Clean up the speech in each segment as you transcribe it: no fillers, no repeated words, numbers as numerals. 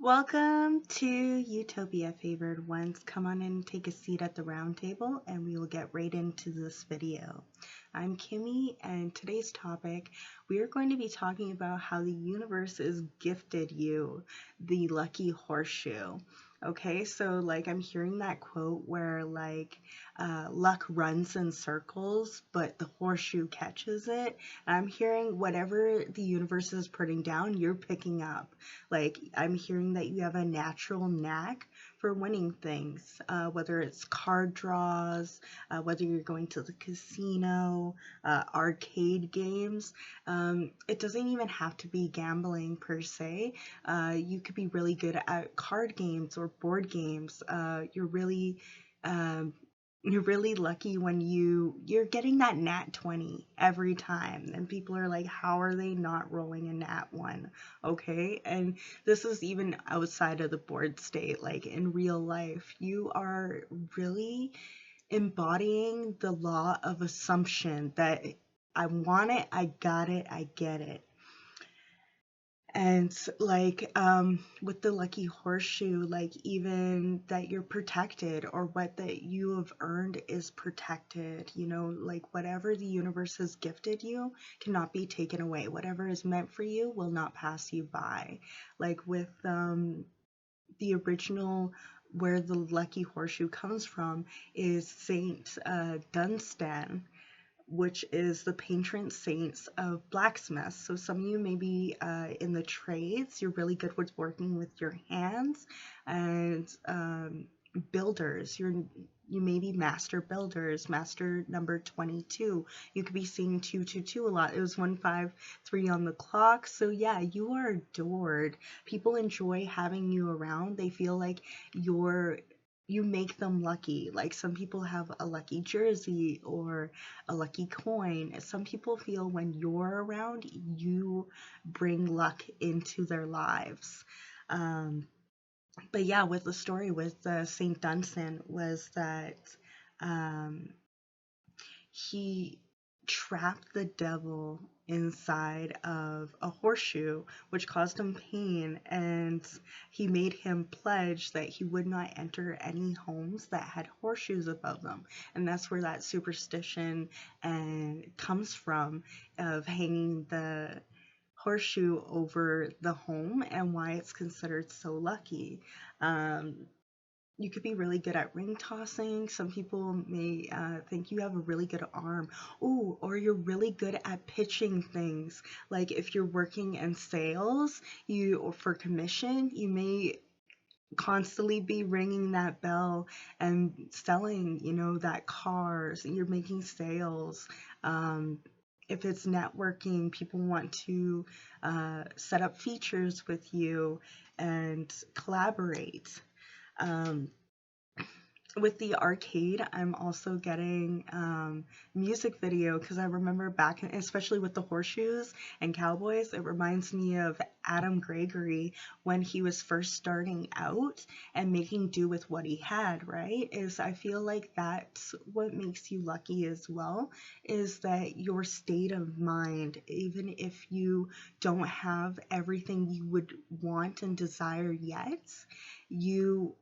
Welcome to Utopia, favored ones. Come on in and take a seat at the round table, and we will get right into this video. I'm Kymmy, and today's topic, we are going to be talking about how the universe has gifted you the lucky horseshoe. Okay, so I'm hearing that quote where luck runs in circles, but the horseshoe catches it. And I'm hearing whatever the universe is putting down, you're picking up. I'm hearing that you have a natural knack for winning things, whether it's card draws, whether you're going to the casino, arcade games. It doesn't even have to be gambling per se. You could be really good at card games or board games. You're really lucky when you're getting that nat 20 every time, and people are like, how are they not rolling a nat 1? Okay, and this is even outside of the board state. Like in real life, you are really embodying the law of assumption that I want it, I got it, I get it. And with the lucky horseshoe, even that you're protected, or what that you have earned is protected. Whatever the universe has gifted you cannot be taken away. Whatever is meant for you will not pass you by. Like with the original, where the lucky horseshoe comes from is Saint Dunstan, which is the patron saints of blacksmiths. So some of you may be in the trades. You're really good with working with your hands, and builders. You may be master builders, master number 22. You could be seeing 222 a lot. It was 153 on the clock. So yeah, you are adored. People enjoy having you around. They feel like you make them lucky. Like some people have a lucky jersey or a lucky coin. Some people feel when you're around, you bring luck into their lives. But yeah, with the story with Saint Dunstan was that he trapped the devil inside of a horseshoe, which caused him pain, and he made him pledge that he would not enter any homes that had horseshoes above them. And that's where that superstition comes from, of hanging the horseshoe over the home, and why it's considered so lucky. You could be really good at ring tossing. Some people may think you have a really good arm. Ooh, or you're really good at pitching things. Like if you're working in sales, or for commission, you may constantly be ringing that bell and selling, that cars, and you're making sales. If it's networking, people want to set up features with you and collaborate. With the arcade, I'm also getting music video, because I remember back, especially with the horseshoes and cowboys, it reminds me of Adam Gregory when he was first starting out and making do with what he had, right? I feel like that's what makes you lucky as well, is that your state of mind, even if you don't have everything you would want and desire yet, you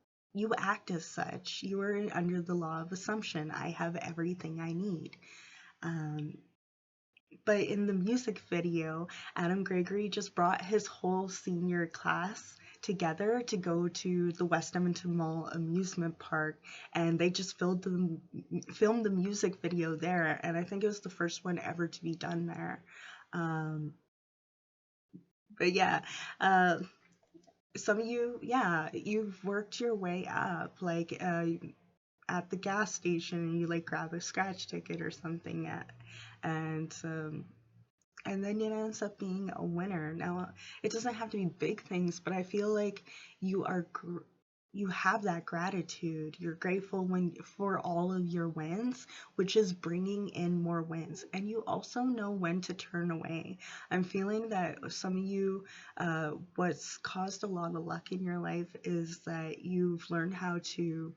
act as such. You are under the law of assumption. I have everything I need. But in the music video, Adam Gregory just brought his whole senior class together to go to the West Edmonton Mall amusement park, and they just filmed the music video there, and I think it was the first one ever to be done there. But yeah, some of you, yeah, you've worked your way up, at the gas station, and you grab a scratch ticket or something, and then it ends up being a winner. Now, it doesn't have to be big things, but I feel like you have that gratitude. You're grateful for all of your wins, which is bringing in more wins. And you also know when to turn away. I'm feeling that some of you, what's caused a lot of luck in your life is that you've learned how to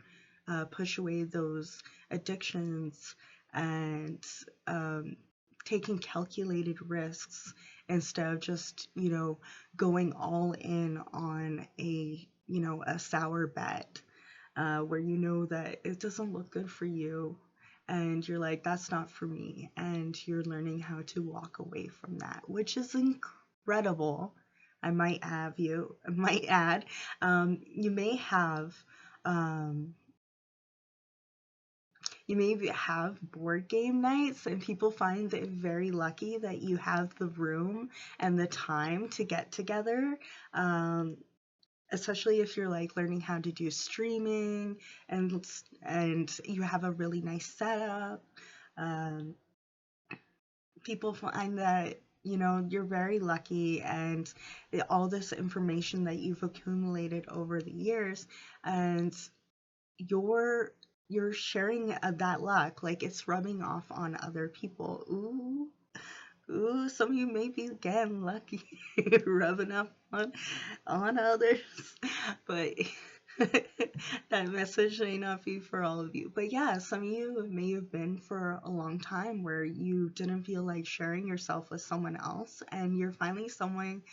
push away those addictions, and taking calculated risks instead of just, going all in on a sour bet, where you know that it doesn't look good for you, and you're like, that's not for me, and you're learning how to walk away from that, which is incredible. I might add, you may have, um, you maybe have board game nights, and people find it very lucky that you have the room and the time to get together. Especially if you're like learning how to do streaming, and you have a really nice setup. Um, People find that you're very lucky, and all this information that you've accumulated over the years, and you're you're sharing that luck, like it's rubbing off on other people. Ooh, some of you may be getting lucky, rubbing up on others, but that message may not be for all of you. But yeah, some of you may have been for a long time where you didn't feel like sharing yourself with someone else, and you're finally finding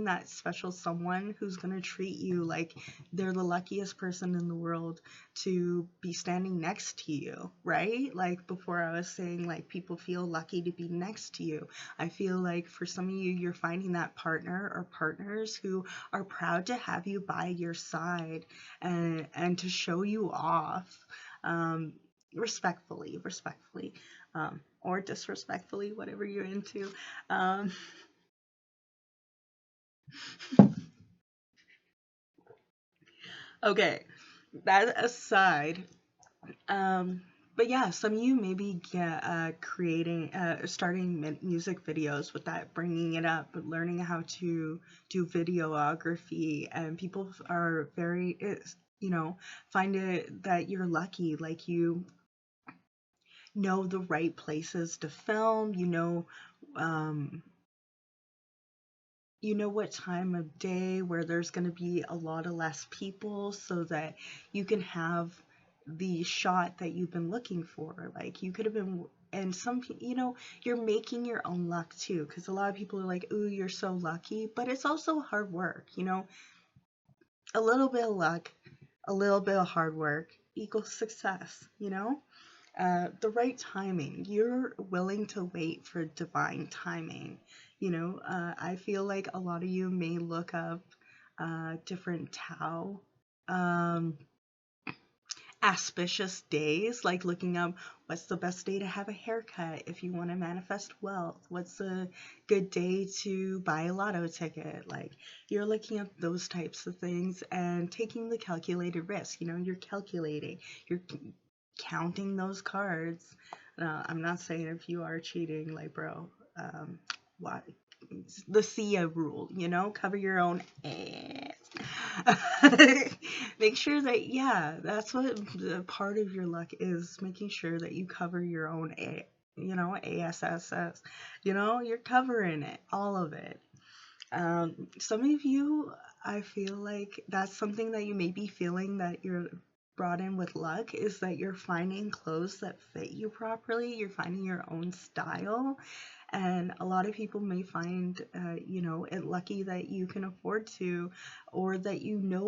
that special someone who's going to treat you like they're the luckiest person in the world to be standing next to you, right? Like before, I was saying, like, people feel lucky to be next to you. I feel like for some of you, you're finding that partner or partners who are proud to have you by your side, and to show you off, respectfully, or disrespectfully, whatever you're into. Okay, that aside, um, but yeah, some of you maybe get starting music videos with that, bringing it up, learning how to do videography, and people are find it that you're lucky, like you know the right places to film, um, what time of day where there's going to be a lot of less people, so that you can have the shot that you've been looking for. Like you could have been, and you're making your own luck too, because a lot of people are like, ooh, you're so lucky, but it's also hard work. A little bit of luck, a little bit of hard work equals success. The right timing. You're willing to wait for divine timing. I feel like a lot of you may look up different Tao um, auspicious days, like looking up what's the best day to have a haircut if you want to manifest wealth, what's a good day to buy a lotto ticket. Like you're looking up those types of things and taking the calculated risk. You're calculating, you're counting those cards. I'm not saying if you are cheating, like, bro, what? The Heya rule, cover your own ass. Make sure that, yeah, that's what the part of your luck is, making sure that you cover your own ASSS. You're covering it, all of it. Some of you, I feel like that's something that you may be feeling that you're brought in with luck, is that you're finding clothes that fit you properly. You're finding your own style. And a lot of people may find, it lucky that you can afford to, or that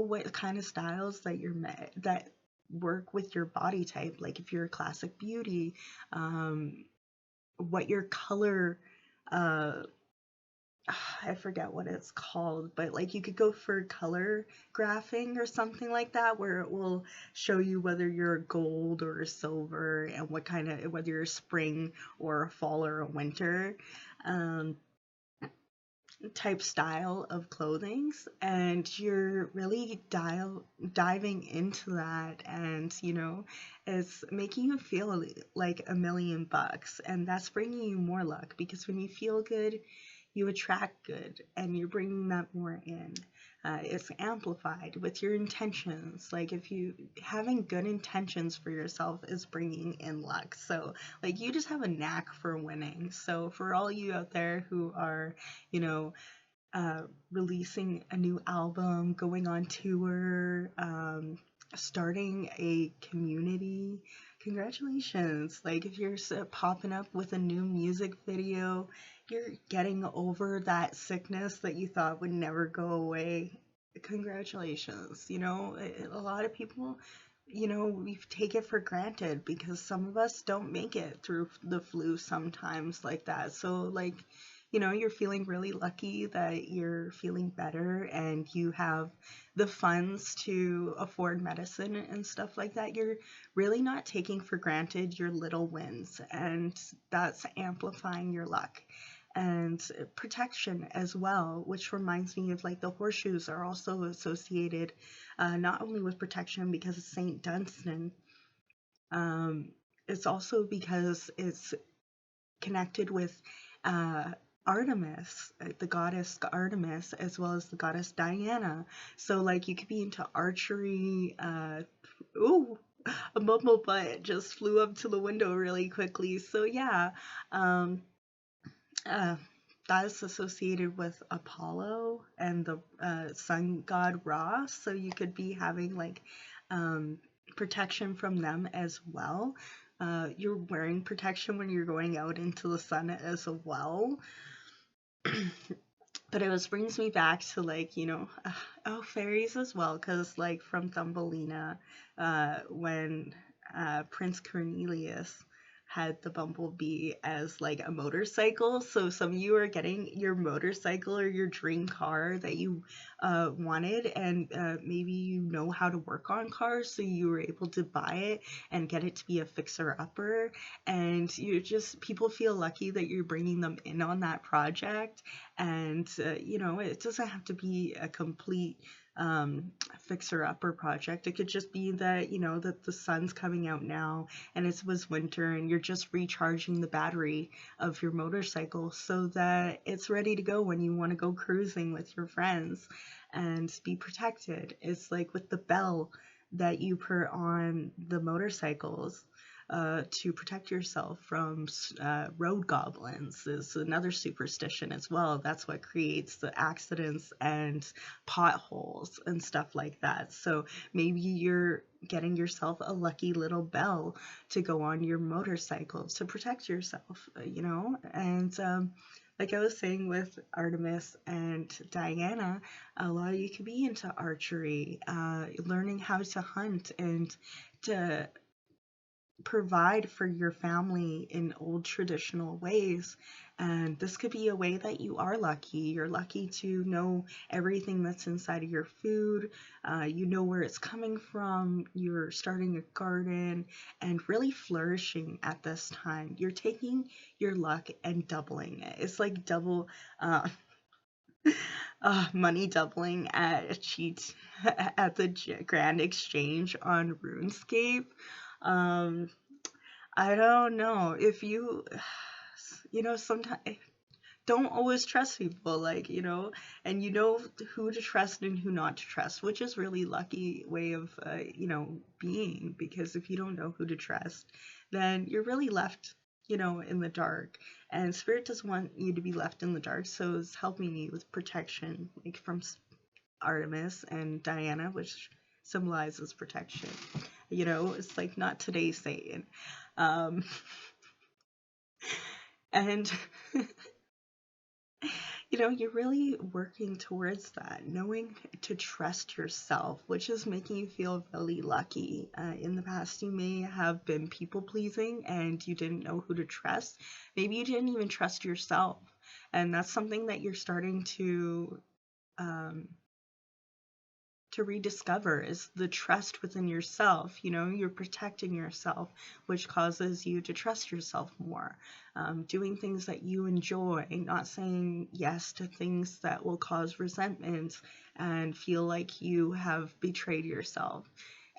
what kind of styles that work with your body type. Like if you're a classic beauty, what your color, uh, I forget what it's called, but like you could go for color graphing or something like that, where it will show you whether you're a gold or a silver, and whether you're a spring or a fall or a winter um, type style of clothings. And you're really diving into that, and it's making you feel like $1,000,000, and that's bringing you more luck, because when you feel good, you attract good, and you're bringing that more in. It's amplified with your intentions. Like if you having good intentions for yourself is bringing in luck. So like you just have a knack for winning. So for all you out there who are, you know, releasing a new album, going on tour, starting a community, congratulations. Like if you're popping up with a new music video, you're getting over that sickness that you thought would never go away. Congratulations. You know, a lot of people, you know, we take it for granted because some of us don't make it through the flu sometimes like that. So, like, you know, you're feeling really lucky that you're feeling better and you have the funds to afford medicine and stuff like that. You're really not taking for granted your little wins, and that's amplifying your luck. And protection as well, which reminds me of like the horseshoes are also associated not only with protection because it's Saint Dunstan, um, it's also because it's connected with uh, Artemis, the goddess Artemis, as well as the goddess Diana. So like you could be into archery. Ooh, a mumble butt just flew up to the window really quickly. So yeah, um, uh, that is associated with Apollo and the sun god Ra. So you could be having like um, protection from them as well. You're wearing protection when you're going out into the sun as well. But it was brings me back to like, you know, oh, fairies as well, because like from Thumbelina, when Prince Cornelius had the bumblebee as like a motorcycle. So some of you are getting your motorcycle or your dream car that you wanted, and maybe you know how to work on cars, so you were able to buy it and get it to be a fixer-upper. And you're just, people feel lucky that you're bringing them in on that project. And you know, it doesn't have to be a complete fixer-upper project. It could just be that, you know, that the sun's coming out now and it was winter and you're just recharging the battery of your motorcycle so that it's ready to go when you want to go cruising with your friends and be protected. It's like with the bell that you put on the motorcycles to protect yourself from road goblins is another superstition as well. That's what creates the accidents and potholes and stuff like that. So maybe you're getting yourself a lucky little bell to go on your motorcycle to protect yourself, you know? And like I was saying with Artemis and Diana, a lot of you could be into archery, learning how to hunt and to provide for your family in old traditional ways. And this could be a way that you are lucky. You're lucky to know everything that's inside of your food. You know where it's coming from. You're starting a garden and really flourishing at this time. You're taking your luck and doubling it. It's like double money doubling at a cheat at the Grand Exchange on RuneScape. Um, I don't know if you, you know, sometimes don't always trust people, like, you know, and you know who to trust and who not to trust, which is really lucky way of, you know, being, because if you don't know who to trust, then you're really left, you know, in the dark. And Spirit doesn't want you to be left in the dark, so it's helping me with protection, like from Artemis and Diana, which symbolizes protection. You know, it's like not today's Satan. Um, and you know, you're really working towards that, knowing to trust yourself, which is making you feel really lucky. In the past, you may have been people pleasing and you didn't know who to trust. Maybe you didn't even trust yourself. And that's something that you're starting um, to rediscover, is the trust within yourself. You know, you're protecting yourself, which causes you to trust yourself more. Doing things that you enjoy, not saying yes to things that will cause resentment and feel like you have betrayed yourself.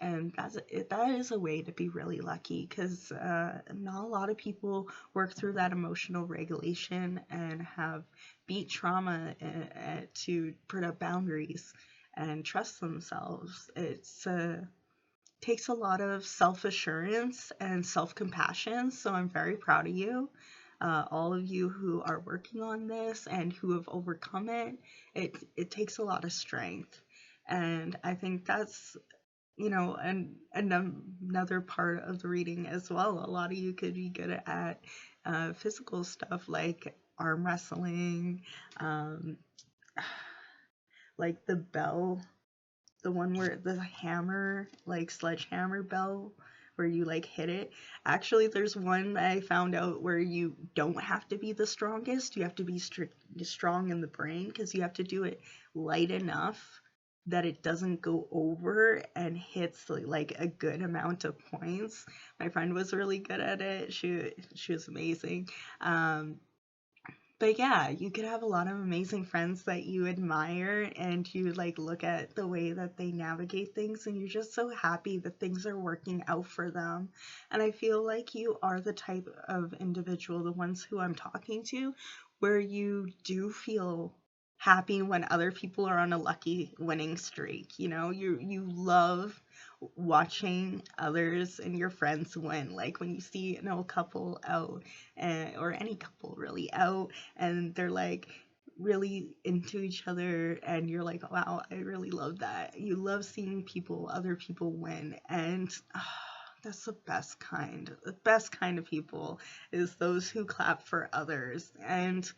And that is a way to be really lucky, because not a lot of people work through that emotional regulation and have beat trauma to put up boundaries and trust themselves. It's takes a lot of self-assurance and self-compassion. So I'm very proud of you, all of you who are working on this and who have overcome it. It takes a lot of strength, and I think that's, you know, another part of the reading as well. A lot of you could be good at physical stuff like arm wrestling, um, like the bell, the one where the hammer, like sledgehammer bell, where you like hit it. Actually, there's one I found out where you don't have to be the strongest. You have to be strong in the brain, because you have to do it light enough that it doesn't go over and hits like a good amount of points. My friend was really good at it. She was amazing. But yeah, you could have a lot of amazing friends that you admire, and you like look at the way that they navigate things, and you're just so happy that things are working out for them. And I feel like you are the type of individual, the ones who I'm talking to, where you do feel happy when other people are on a lucky winning streak. You know, you love watching others and your friends win. Like when you see an old couple out, or any couple really out, and they're like really into each other, and you're like, wow, I really love that. You love seeing other people win, and that's the best kind. The best kind of people is those who clap for others. And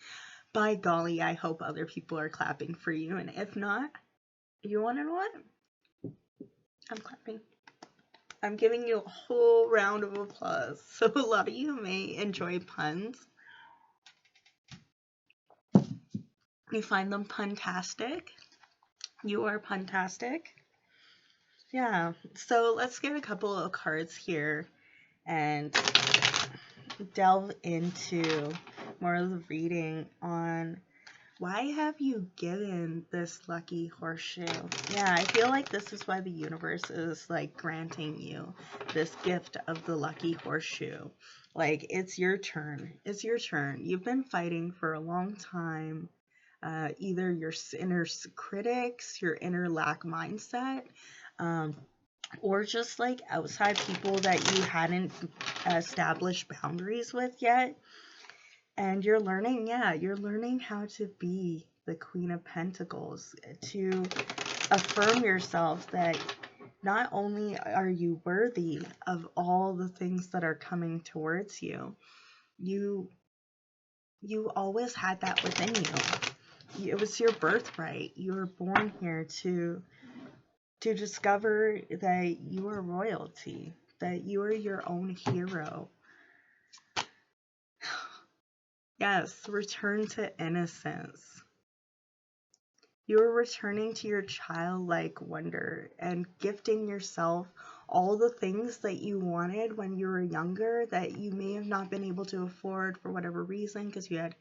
by golly, I hope other people are clapping for you. And if not, you want to know what? I'm clapping. I'm giving you a whole round of applause. So a lot of you may enjoy puns. You find them puntastic. You are puntastic. Yeah. So let's get a couple of cards here and delve into more of the reading on why have you given this lucky horseshoe. Yeah, I feel like this is why the universe is like granting you this gift of the lucky horseshoe. Like, it's your turn. It's your turn. You've been fighting for a long time. Either your inner critics, your inner lack mindset, or just like outside people that you hadn't established boundaries with yet. And you're learning how to be the Queen of Pentacles, to affirm yourself that not only are you worthy of all the things that are coming towards you, you always had that within you. It was your birthright. You were born here to discover that you are royalty, that you are your own hero. Yes, return to innocence. You're returning to your childlike wonder and gifting yourself all the things that you wanted when you were younger that you may have not been able to afford for whatever reason, because you had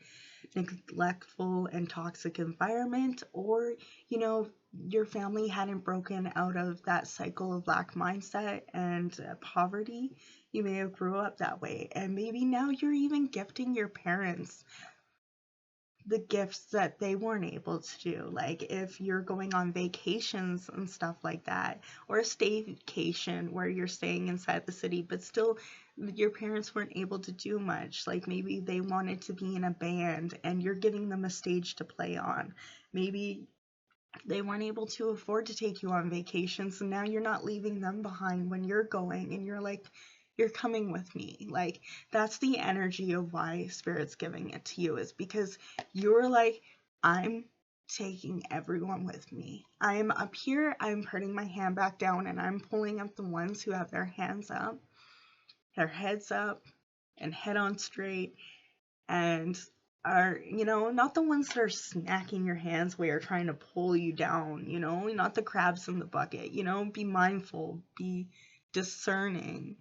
neglectful and toxic environment, or your family hadn't broken out of that cycle of lack mindset and poverty. You may have grew up that way, and maybe now you're even gifting your parents the gifts that they weren't able to do. Like if you're going on vacations and stuff like that, or a staycation where you're staying inside the city, but still your parents weren't able to do much. Like maybe they wanted to be in a band and you're giving them a stage to play on. Maybe they weren't able to afford to take you on vacations, and now you're not leaving them behind when you're going, and you're like, you're coming with me. Like, that's the energy of why Spirit's giving it to you, is because you're like, I'm taking everyone with me. I am up here, I'm putting my hand back down, and I'm pulling up the ones who have their hands up, their heads up, and head on straight, and are, not the ones that are smacking your hands while you're trying to pull you down, not the crabs in the bucket, be mindful, be discerning.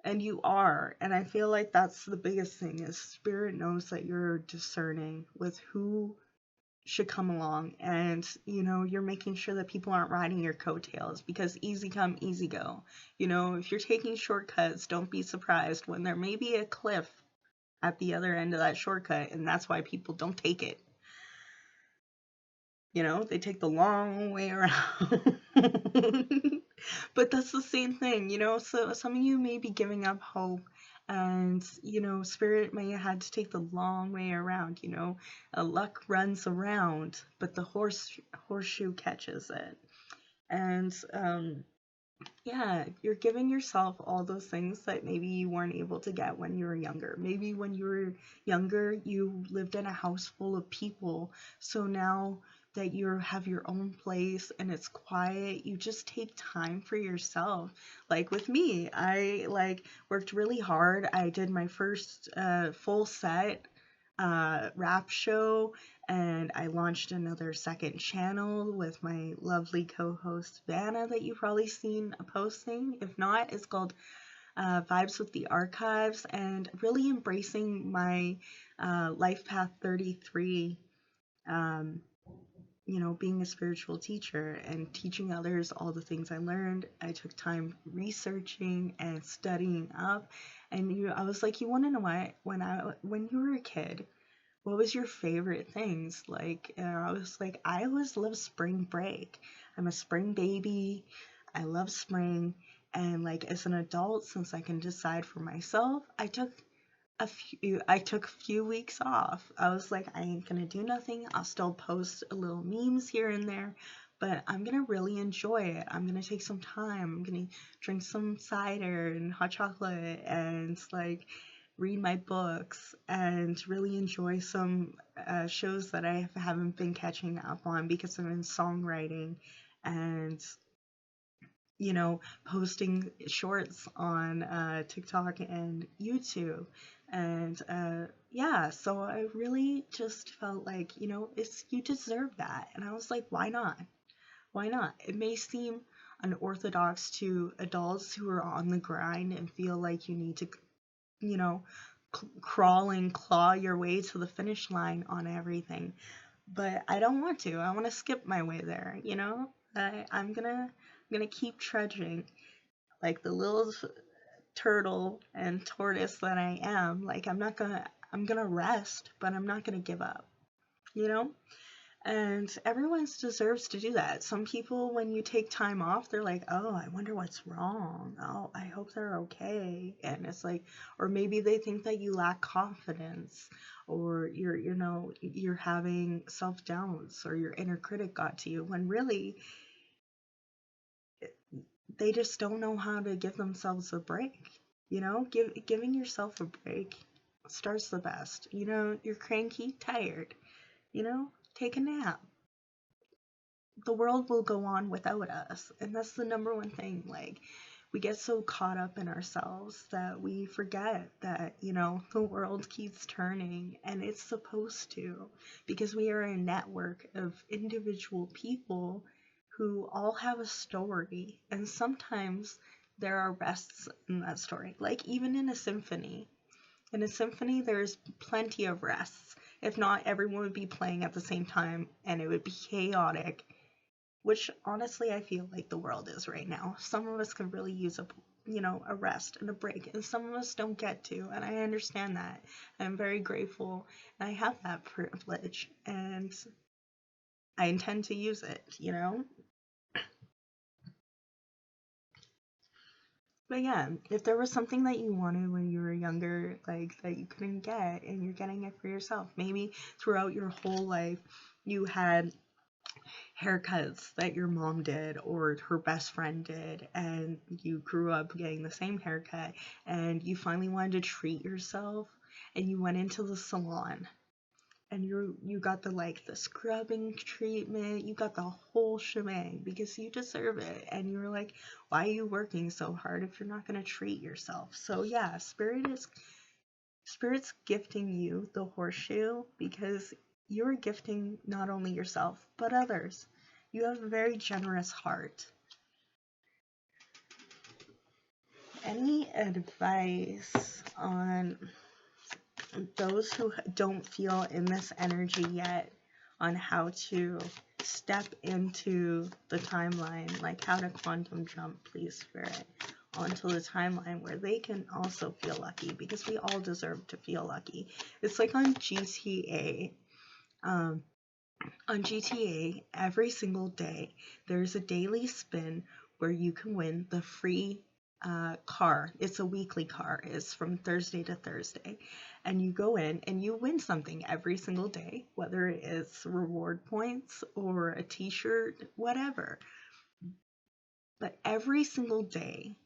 And you are. And I feel like that's the biggest thing, is Spirit knows that you're discerning with who should come along, and you're making sure that people aren't riding your coattails, because easy come, easy go. If you're taking shortcuts, don't be surprised when there may be a cliff at the other end of that shortcut, and that's why people don't take it. They take the long way around. But that's the same thing, so some of you may be giving up hope, and Spirit may have had to take the long way around. Luck runs around, but the horseshoe catches it. And Yeah, you're giving yourself all those things that maybe you weren't able to get when you were younger. Maybe when you were younger, you lived in a house full of people. So now that you have your own place and it's quiet, you just take time for yourself. Like with me, I like worked really hard. I did my first full set rap show, and I launched another second channel with my lovely co-host Vanna that you've probably seen posting. If not, it's called Vibes with the Archives, and really embracing my life path 33. Um, being a spiritual teacher and teaching others all the things I learned. I took time researching and studying up, and I was like, you want to know what? When you were a kid, what was your favorite things? Like, I was like, I always love spring break. I'm a spring baby. I love spring. And like as an adult, since I can decide for myself, I took a few weeks off. I was like, I ain't gonna do nothing. I'll still post little memes here and there, but I'm gonna really enjoy it. I'm gonna take some time. I'm gonna drink some cider and hot chocolate and like read my books and really enjoy some shows that I haven't been catching up on because I'm in songwriting and posting shorts on TikTok and YouTube. And yeah, so I really just felt like, you deserve that. And I was like, why not? Why not? It may seem unorthodox to adults who are on the grind and feel like you need to, you know, crawl and claw your way to the finish line on everything. But I don't want to. I want to skip my way there, I'm gonna keep trudging like the little turtle and tortoise that I am. Like I'm gonna rest, but I'm not gonna give up, you know? And everyone deserves to do that. Some people, when you take time off, they're like, oh, I wonder what's wrong. Oh, I hope they're okay. And it's like, or maybe they think that you lack confidence, or you're having self doubts, or your inner critic got to you, when really they just don't know how to give themselves a break. Giving yourself a break starts the best. You're cranky, tired, take a nap. The world will go on without us. And that's the number one thing. Like, we get so caught up in ourselves that we forget that, the world keeps turning, and it's supposed to, because we are a network of individual people who all have a story. And sometimes there are rests in that story. Like, even in a symphony. In a symphony, there's plenty of rests. If not, everyone would be playing at the same time and it would be chaotic, which honestly I feel like the world is right now. Some of us could really use a rest and a break, and some of us don't get to, and I understand that. I'm very grateful, and I have that privilege, and I intend to use it. But yeah, if there was something that you wanted when you were younger, like that you couldn't get, and you're getting it for yourself, maybe throughout your whole life you had haircuts that your mom did or her best friend did, and you grew up getting the same haircut, and you finally wanted to treat yourself, and you went into the salon, and you got the scrubbing treatment, you got the whole shebang because you deserve it, and you were like, why are you working so hard if you're not going to treat yourself? So yeah, Spirit's gifting you the horseshoe because you're gifting not only yourself, but others. You have a very generous heart. Any advice on those who don't feel in this energy yet, on how to step into the timeline, like how to quantum jump, please, Spirit, onto the timeline where they can also feel lucky, because we all deserve to feel lucky. It's like on GTA. On GTA, every single day, there's a daily spin where you can win the free car. It's a weekly car. It's from Thursday to Thursday. And you go in and you win something every single day, whether it's reward points or a t-shirt, whatever. But every single day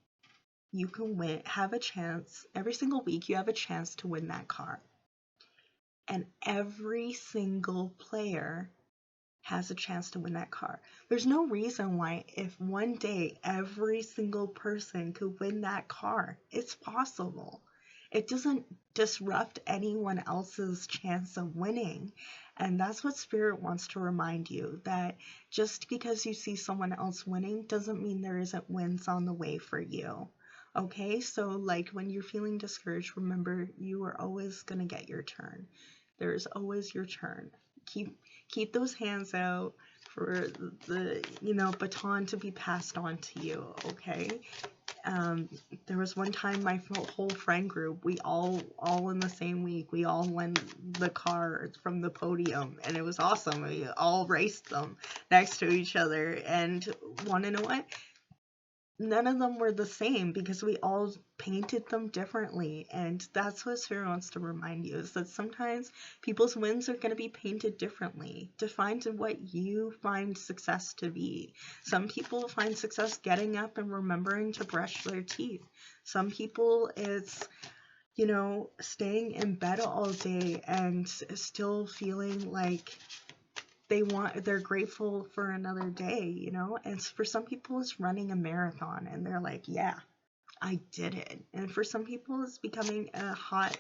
you can have a chance, every single week you have a chance to win that car. And every single player has a chance to win that car. There's no reason why, if one day every single person could win that car, it's possible. It doesn't disrupt anyone else's chance of winning. And that's what Spirit wants to remind you, that just because you see someone else winning doesn't mean there isn't wins on the way for you. Okay, so like when you're feeling discouraged, remember you are always going to get your turn. There's always your turn. Keep those hands out for the baton to be passed on to you. Okay. There was one time my whole friend group, we all in the same week, we all won the car from the podium, and it was awesome. We all raced them next to each other, and want to know what? None of them were the same because we all painted them differently. And that's what Spirit wants to remind you, is that sometimes people's wins are going to be painted differently to find what you find success to be. Some people find success getting up and remembering to brush their teeth. Some people it's staying in bed all day and still feeling like they're grateful for another day, and for some people it's running a marathon and they're like, yeah, I did it. And for some people it's becoming a hot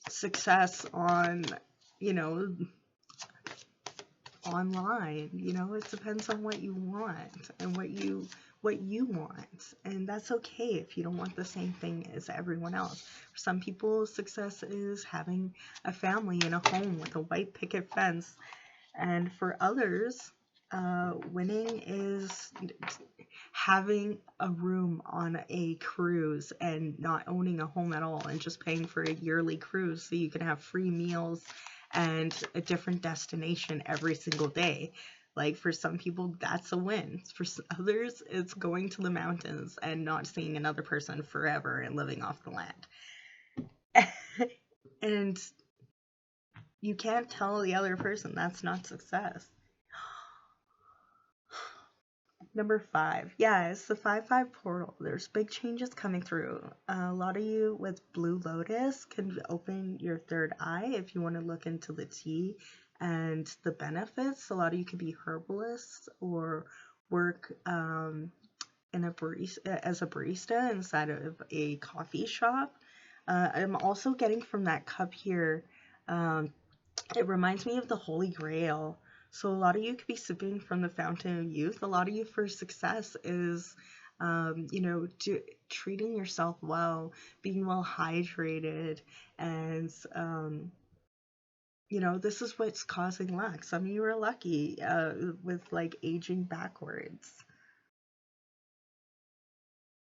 success on online. It depends on what you want and what you want, and that's okay if you don't want the same thing as everyone else. For some people, success is having a family in a home with a white picket fence, and for others, winning is having a room on a cruise and not owning a home at all and just paying for a yearly cruise so you can have free meals and a different destination every single day. Like, for some people, that's a win. For others, it's going to the mountains and not seeing another person forever and living off the land. And you can't tell the other person that's not success. Number 5. Yeah, it's the 5-5 portal. There's big changes coming through. A lot of you with Blue Lotus can open your third eye if you want to look into the tea and the benefits. A lot of you could be herbalists or work as a barista inside of a coffee shop. I'm also getting from that cup here, it reminds me of the Holy Grail. So a lot of you could be sipping from the fountain of youth. A lot of you for success is, treating yourself well, being well hydrated, and, this is what's causing lack. Some of you are lucky with like aging backwards.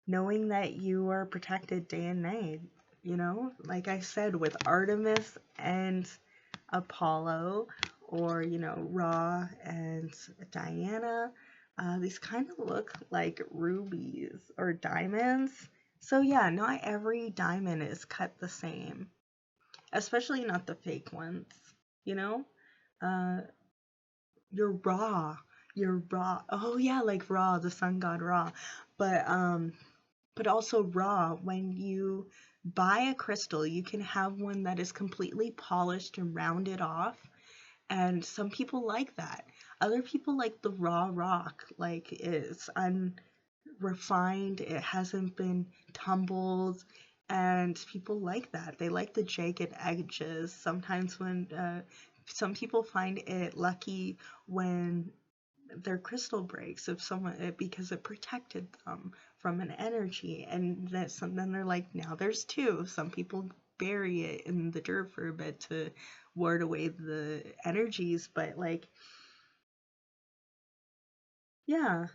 Knowing that you are protected day and night, like I said, with Artemis and Apollo, or Ra and Diana, these kind of look like rubies or diamonds. So yeah, not every diamond is cut the same, especially not the fake ones. You're Ra. Oh yeah, like Ra, the sun god Ra. But also Ra, when you buy a crystal, you can have one that is completely polished and rounded off. And some people like that. Other people like the raw rock, like it's unrefined, it hasn't been tumbled, and people like that. They like the jagged edges. Sometimes when some people find it lucky when their crystal breaks, because it protected them from an energy, and then they're like, now there's two. Some people bury it in the dirt for a bit to ward away the energies, but like, yeah,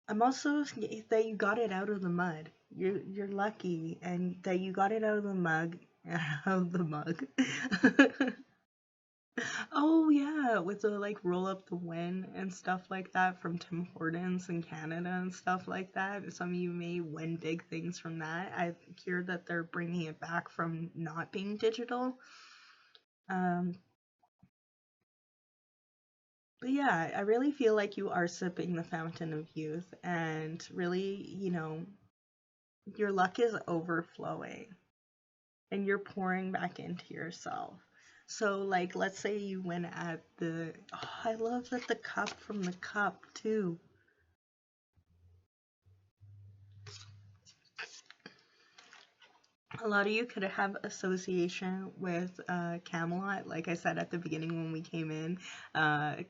I'm also that you got it out of the mud. You're lucky, and that you got it out of the mug, out of the mug. Oh yeah, with the like roll up the win and stuff like that from Tim Hortons in Canada and stuff like that. Some of you may win big things from that. I hear that they're bringing it back from not being digital. Um, But yeah, I really feel like you are sipping the fountain of youth, and really, your luck is overflowing and you're pouring back into yourself. So, like, let's say you win at the. Oh, I love that the cup from the cup, too. A lot of you could have association with Camelot, like I said at the beginning when we came in.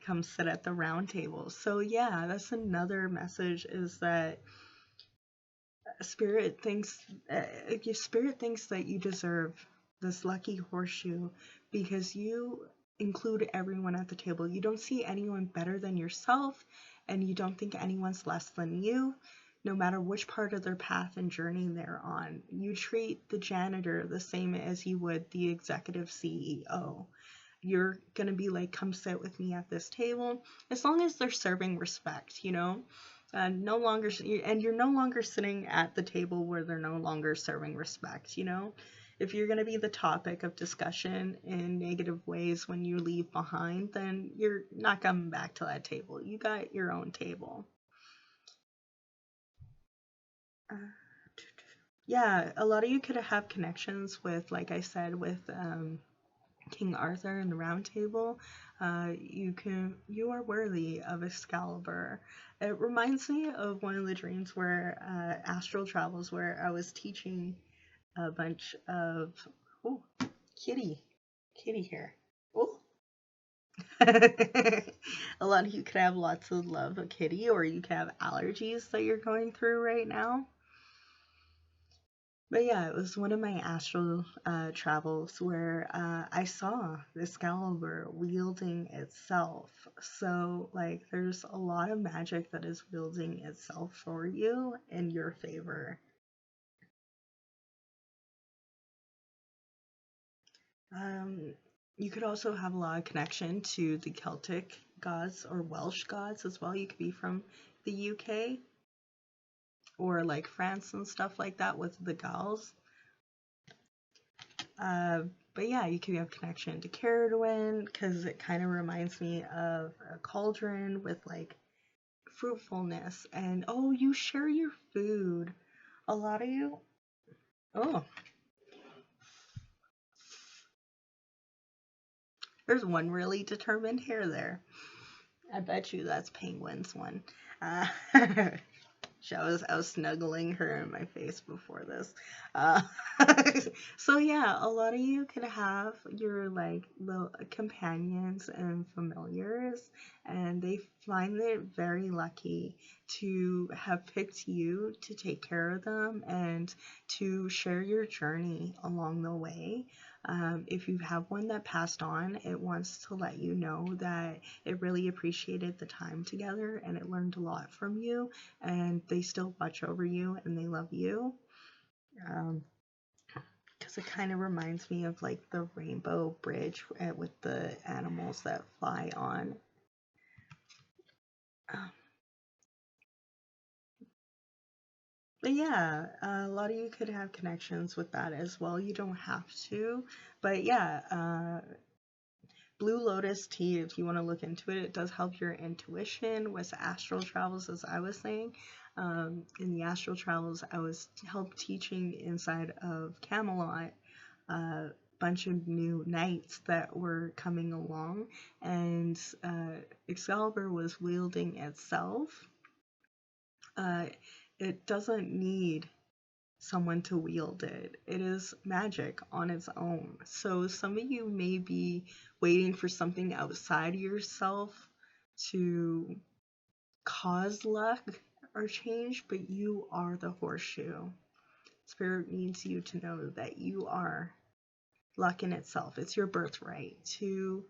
Come sit at the round table. So yeah, that's another message, is that spirit thinks your spirit thinks that you deserve this lucky horseshoe because you include everyone at the table. You don't see anyone better than yourself, and you don't think anyone's less than you, no matter which part of their path and journey they're on. You treat the janitor the same as you would the executive CEO. You're gonna be like, come sit with me at this table, as long as they're serving respect, no longer, and you're no longer sitting at the table where they're no longer serving respect. If you're going to be the topic of discussion in negative ways when you leave behind, then you're not coming back to that table. You got your own table. uh, yeah, a lot of you could have connections with, like I said, with King Arthur and the Round Table. You are worthy of Excalibur. It reminds me of one of the dreams where astral travels, where I was teaching a bunch of oh kitty here. Oh. A lot of you could have lots of love of kitty, or you could have allergies that you're going through right now. But yeah, it was one of my astral travels where I saw Excalibur wielding itself. So, like, there's a lot of magic that is wielding itself for you in your favor. Um, you could also have a lot of connection to the Celtic gods or Welsh gods as well. You could be from the UK or like France and stuff like that with the Gauls. Uh, but yeah, you could have connection to Caradwin because it kind of reminds me of a cauldron with like fruitfulness. And oh, you share your food. A lot of you. Oh, there's one really determined hair there. I bet you that's Penguin's one. Uh, I was snuggling her in my face before this. Uh, so yeah, a lot of you could have your like little companions and familiars, and they find it very lucky to have picked you to take care of them and to share your journey along the way. If you have one that passed on, it wants to let you know that it really appreciated the time together and it learned a lot from you, and they still watch over you and they love you. Because it kind of reminds me of like the rainbow bridge with the animals that fly on. Um, but yeah, a lot of you could have connections with that as well. You don't have to, but yeah, Blue Lotus tea, if you want to look into it, it does help your intuition with astral travels, as I was saying. In the astral travels, I was helped teaching inside of Camelot a bunch of new knights that were coming along, and Excalibur was wielding itself. Uh, it doesn't need someone to wield it. It is magic on its own. So some of you may be waiting for something outside of yourself to cause luck or change, but you are the horseshoe. Spirit needs you to know that you are luck in itself. It's your birthright to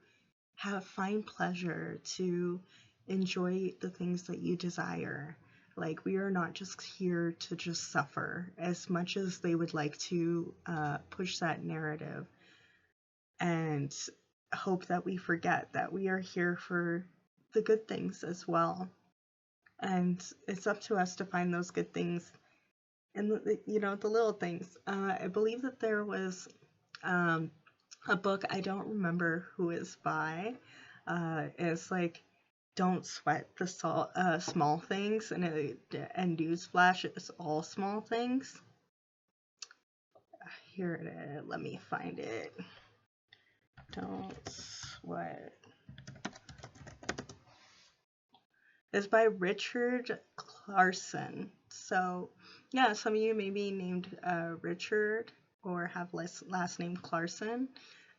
find pleasure, to enjoy the things that you desire. Like, we are not just here to just suffer, as much as they would like to push that narrative and hope that we forget that we are here for the good things as well. And it's up to us to find those good things and the little things. I believe that there was a book, I don't remember who it's by. It's like don't sweat the small things, and newsflash, it's all small things. Here it is. Let me find it. Don't sweat. It's by Richard Clarkson. So, yeah, some of you may be named Richard or have last name Clarkson.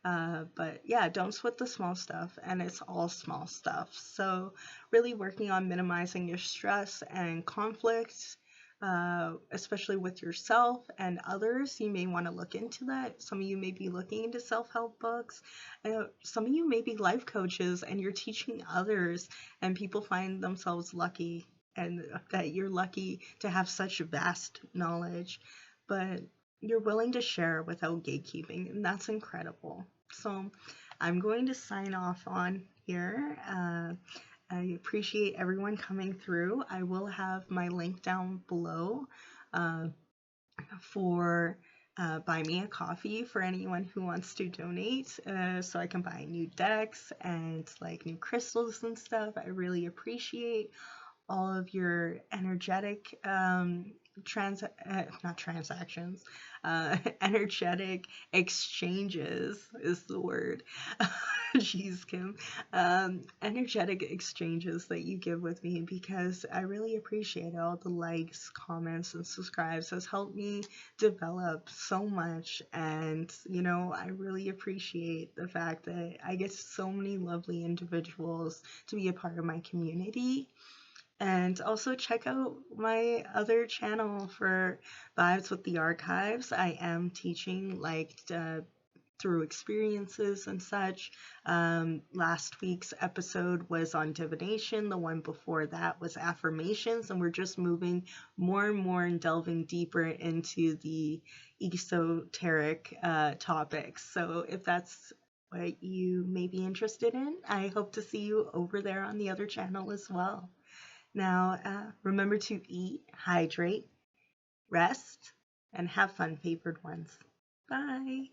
But yeah, don't sweat the small stuff, and it's all small stuff. So, really working on minimizing your stress and conflict, especially with yourself and others. You may want to look into that. Some of you may be looking into self-help books. Some of you may be life coaches, and you're teaching others, and people find themselves lucky, and that you're lucky to have such vast knowledge. But you're willing to share without gatekeeping, and that's incredible. So I'm going to sign off on here. I appreciate everyone coming through. I will have my link down below for buy me a coffee for anyone who wants to donate, so I can buy new decks and like new crystals and stuff. I really appreciate all of your energetic energetic exchanges is the word. Jeez, Kim. Energetic exchanges that you give with me, because I really appreciate it. All the likes, comments, and subscribes has helped me develop so much, and I really appreciate the fact that I get so many lovely individuals to be a part of my community. And also check out my other channel for Vibes with the Archives. I am teaching through experiences and such. Last week's episode was on divination. The one before that was affirmations. And we're just moving more and more and delving deeper into the esoteric topics. So if that's what you may be interested in, I hope to see you over there on the other channel as well. Now, remember to eat, hydrate, rest, and have fun, favored ones. Bye.